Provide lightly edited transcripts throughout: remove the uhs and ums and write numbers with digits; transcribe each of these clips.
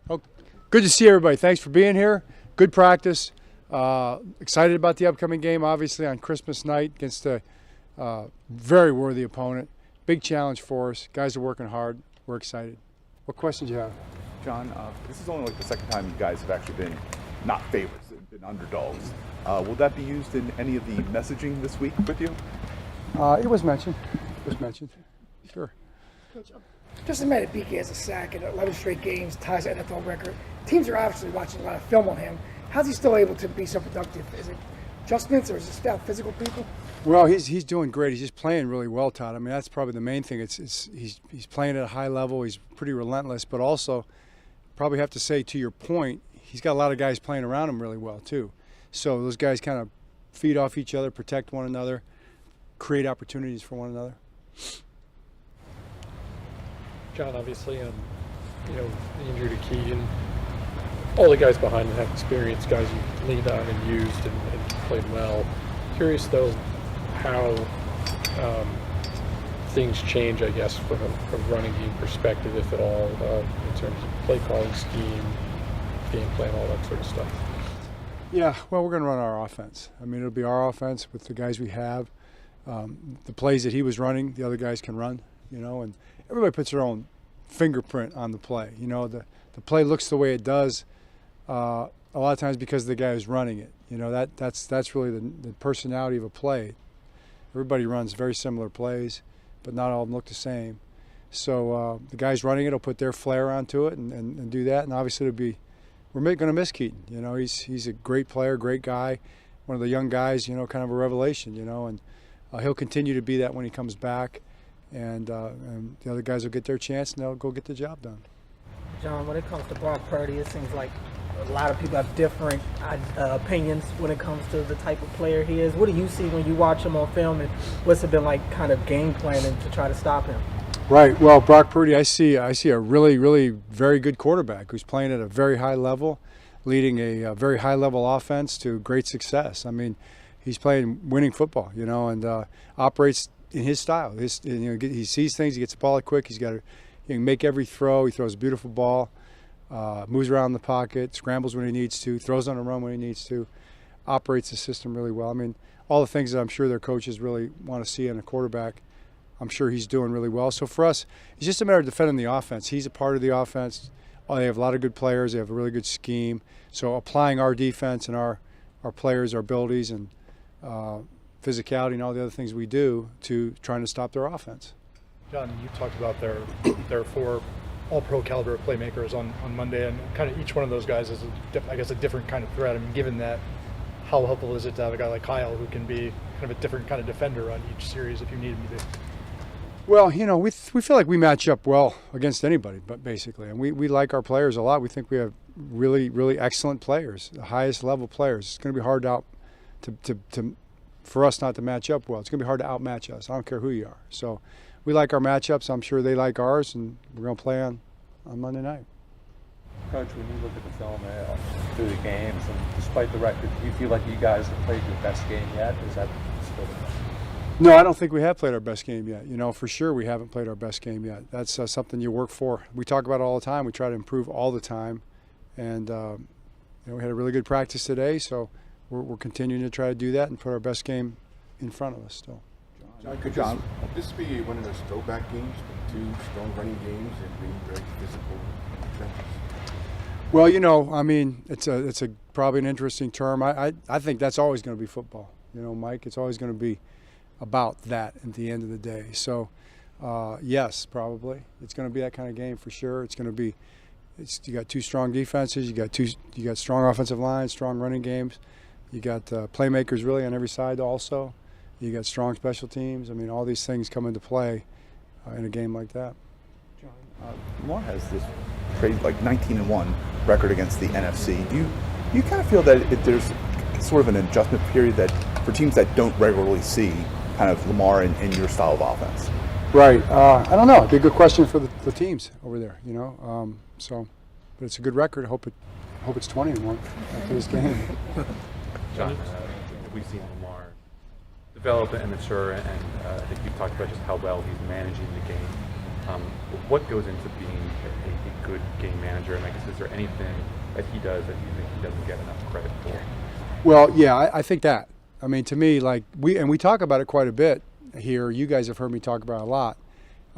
Oh, good to see everybody. Thanks for being here. Good practice. Excited about the upcoming game, obviously, on Christmas night against a very worthy opponent. Big challenge for us. Guys are working hard. We're excited. What questions do you have? John, this is only like the second time you guys have actually been not favorites, been underdogs. Will that be used in any of the messaging this week with you? It was mentioned. Sure. Coach, just admitted BK has a sack in 11 straight games, ties the NFL record. Teams are obviously watching a lot of film on him. How's he still able to be so productive? Is it adjustments or is it staff physical people? Well, he's doing great. He's just playing really well, Todd. I mean, that's probably the main thing. He's playing at a high level. He's pretty relentless, but also probably have to say, to your point, he's got a lot of guys playing around him really well too. So those guys kind of feed off each other, protect one another, create opportunities for one another. John, obviously, the injury to Keegan, all the guys behind him have experience, guys you leaned on and used and played well. Curious, though, how things change, I guess, from a running game perspective, if at all, in terms of play calling scheme, game plan, all that sort of stuff. Yeah, well, we're going to run our offense. I mean, it'll be our offense with the guys we have. The plays that he was running, the other guys can run, and everybody puts their own fingerprint on the play. The play looks the way it does a lot of times because the guy who's running it. That's really the personality of a play. Everybody runs very similar plays, but not all of them look the same. So the guys running it will put their flair onto it and do that. And obviously we're going to miss Keaton. He's a great player, great guy, one of the young guys. Kind of a revelation. And he'll continue to be that when he comes back. And the other guys will get their chance and they'll go get the job done. John, when it comes to Brock Purdy, it seems like a lot of people have different opinions when it comes to the type of player he is. What do you see when you watch him on film, and what's it been like kind of game planning to try to stop him? Right. Well, Brock Purdy, I see a really, really very good quarterback who's playing at a very high level, leading a very high-level offense to great success. I mean, he's playing winning football, and operates in his style. He sees things, he gets the ball out quick, he can make every throw, he throws a beautiful ball. Moves around the pocket, scrambles when he needs to, throws on a run when he needs to, operates the system really well. I mean, all the things that I'm sure their coaches really want to see in a quarterback, I'm sure he's doing really well. So for us, it's just a matter of defending the offense. He's a part of the offense. They have a lot of good players. They have a really good scheme. So applying our defense and our players, our abilities, and physicality and all the other things we do to trying to stop their offense. John, you talked about their four all-pro caliber playmakers on Monday, and kind of each one of those guys is, a different kind of threat. I mean, given that, how helpful is it to have a guy like Kyle who can be kind of a different kind of defender on each series if you need him to be? Well, we feel like we match up well against anybody, but basically, and we like our players a lot. We think we have really, really excellent players, the highest level players. It's going to be hard for us not to match up well. It's going to be hard to outmatch us. I don't care who you are. So we like our matchups. I'm sure they like ours, and we're going to play on Monday night. Coach, when you look at the film through the games, and despite the record, do you feel like you guys have played your best game yet? Is that still the case? No, I don't think we have played our best game yet. For sure we haven't played our best game yet. That's something you work for. We talk about it all the time. We try to improve all the time. And we had a really good practice today, so we're continuing to try to do that and put our best game in front of us still. John, could this be one of those throwback games, two strong running games and being very physical trenches? Well, I mean, it's a probably an interesting term. I think that's always going to be football. Mike, it's always going to be about that at the end of the day. So, yes, probably it's going to be that kind of game for sure. It's going to be. You got two strong defenses. You got strong offensive lines, strong running games. You got playmakers really on every side also. You got strong special teams. I mean, all these things come into play in a game like that. Lamar has this crazy, 19-1 record against the NFC. Do you kind of feel that there's sort of an adjustment period that for teams that don't regularly see kind of Lamar and your style of offense? Right. I don't know. It'd be a good question for the teams over there. But it's a good record. I hope it's 20-1 after this game. John, we've seen Lamar develop and mature, and I think you've talked about just how well he's managing the game. What goes into being a good game manager? And I guess, is there anything that he does that you think he doesn't get enough credit for? Well, yeah, I think that. I mean, to me, like we talk about it quite a bit here. You guys have heard me talk about it a lot.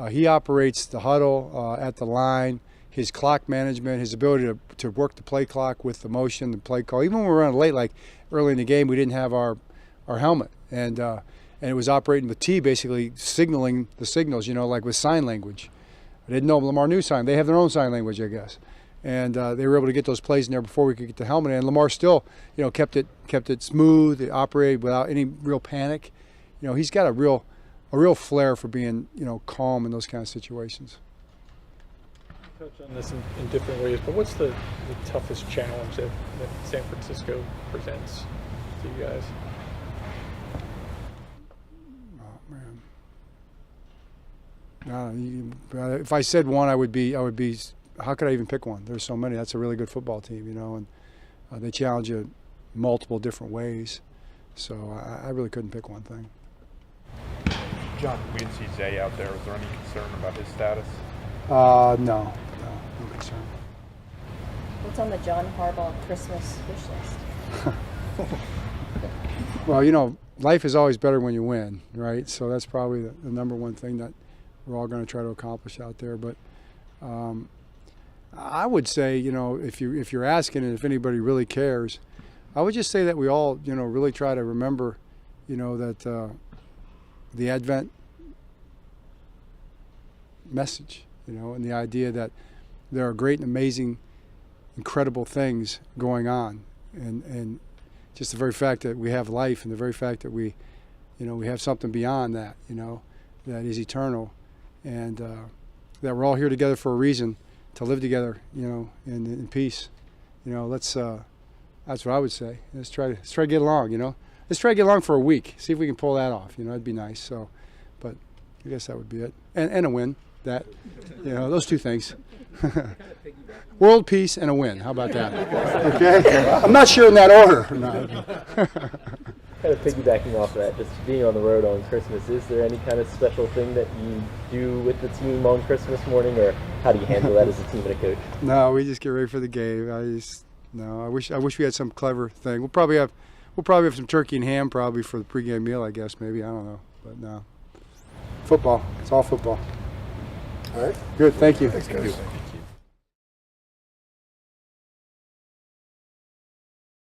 He operates the huddle at the line, his clock management, his ability to work the play clock with the motion, the play call. Even when we were running late, like early in the game, we didn't have our helmet, and it was operating with T, basically signaling the signals, like with sign language. I didn't know Lamar knew sign. They have their own sign language, I guess. And they were able to get those plays in there before we could get the helmet. And Lamar still, kept it smooth. It operated without any real panic. He's got a real flair for being, calm in those kind of situations. Touch on this in different ways, but what's the toughest challenge that San Francisco presents to you guys? Oh man, if I said one, I would be. How could I even pick one? There's so many. That's a really good football team, and they challenge you multiple different ways. So I really couldn't pick one thing. John, we didn't see Zay out there. Was there any concern about his status? No concern. What's on the John Harbaugh Christmas wish list? Well, life is always better when you win, right? So that's probably the number one thing that we're all going to try to accomplish out there. But I would say, if you're asking and if anybody really cares, I would just say that we all, really try to remember, that the Advent message, and the idea that there are great and amazing, incredible things going on, and just the very fact that we have life, and the very fact that we have something beyond that, that is eternal, and that we're all here together for a reason, to live together, in peace. That's what I would say. Let's try to get along. Let's try to get along for a week. See if we can pull that off. It'd be nice. So, but I guess that would be it, and a win. That, those two things. World peace and a win. How about that? Okay. I'm not sure in that order. Kind of piggybacking off that, just being on the road on Christmas, is there any kind of special thing that you do with the team on Christmas morning, or how do you handle that as a team and a coach? No, we just get ready for the game. I wish we had some clever thing. We'll probably have some turkey and ham probably for the pregame meal, I guess, maybe. I don't know. But no. Football. It's all football. All right. Good. Thank you. Thanks, guys.